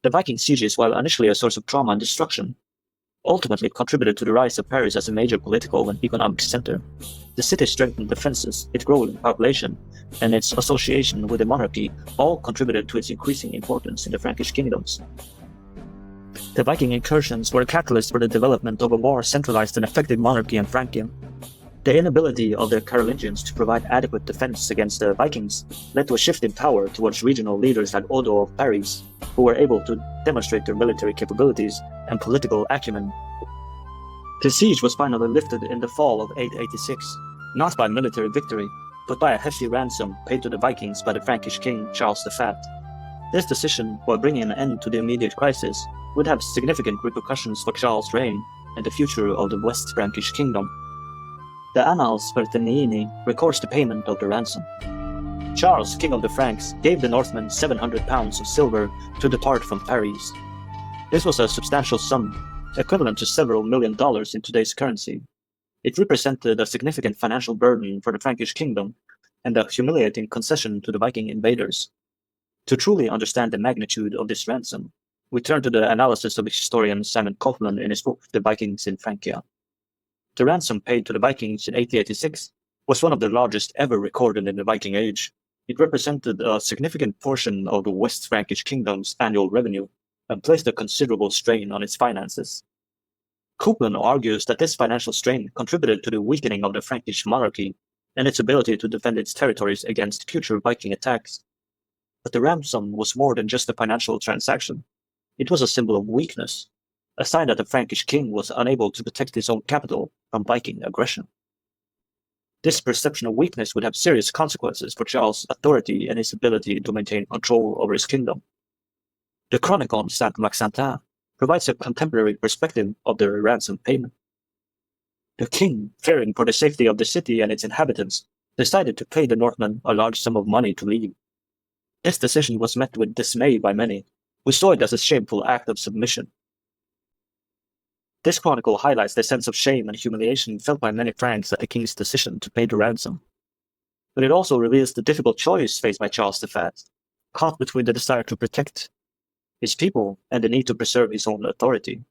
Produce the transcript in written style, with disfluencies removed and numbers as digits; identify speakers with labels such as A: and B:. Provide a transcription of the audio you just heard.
A: The Viking sieges, while initially a source of trauma and destruction, ultimately contributed to the rise of Paris as a major political and economic center. The city's strengthened defenses, its growing population, and its association with the monarchy all contributed to its increasing importance in the Frankish kingdoms. The Viking incursions were a catalyst for the development of a more centralized and effective monarchy in Francia. The inability of the Carolingians to provide adequate defense against the Vikings led to a shift in power towards regional leaders like Odo of Paris, who were able to demonstrate their military capabilities and political acumen. The siege was finally lifted in the fall of 886, not by military victory, but by a hefty ransom paid to the Vikings by the Frankish king Charles the Fat. This decision, while bringing an end to the immediate crisis, would have significant repercussions for Charles' reign and the future of the West Frankish kingdom. The Annals Vertaniini records the payment of the ransom. Charles, king of the Franks, gave the Northmen 700 pounds of silver to depart from Paris. This was a substantial sum, equivalent to several $1 million in today's currency. It represented a significant financial burden for the Frankish kingdom and a humiliating concession to the Viking invaders. To truly understand the magnitude of this ransom, we turn to the analysis of historian Simon Kaufman in his book The Vikings in Francia. The ransom paid to the Vikings in 886 was one of the largest ever recorded in the Viking Age. It represented a significant portion of the West Frankish kingdom's annual revenue and placed a considerable strain on its finances. Kaufman argues that this financial strain contributed to the weakening of the Frankish monarchy and its ability to defend its territories against future Viking attacks. But the ransom was more than just a financial transaction. It was a symbol of weakness, a sign that the Frankish king was unable to protect his own capital from Viking aggression. This perception of weakness would have serious consequences for Charles' authority and his ability to maintain control over his kingdom. The Chronicon Saint-Maxentin provides a contemporary perspective of the ransom payment. The king, fearing for the safety of the city and its inhabitants, decided to pay the Northmen a large sum of money to leave. This decision was met with dismay by many, who saw it as a shameful act of submission. This chronicle highlights the sense of shame and humiliation felt by many Franks at the king's decision to pay the ransom. But it also reveals the difficult choice faced by Charles the Fat, caught between the desire to protect his people and the need to preserve his own authority.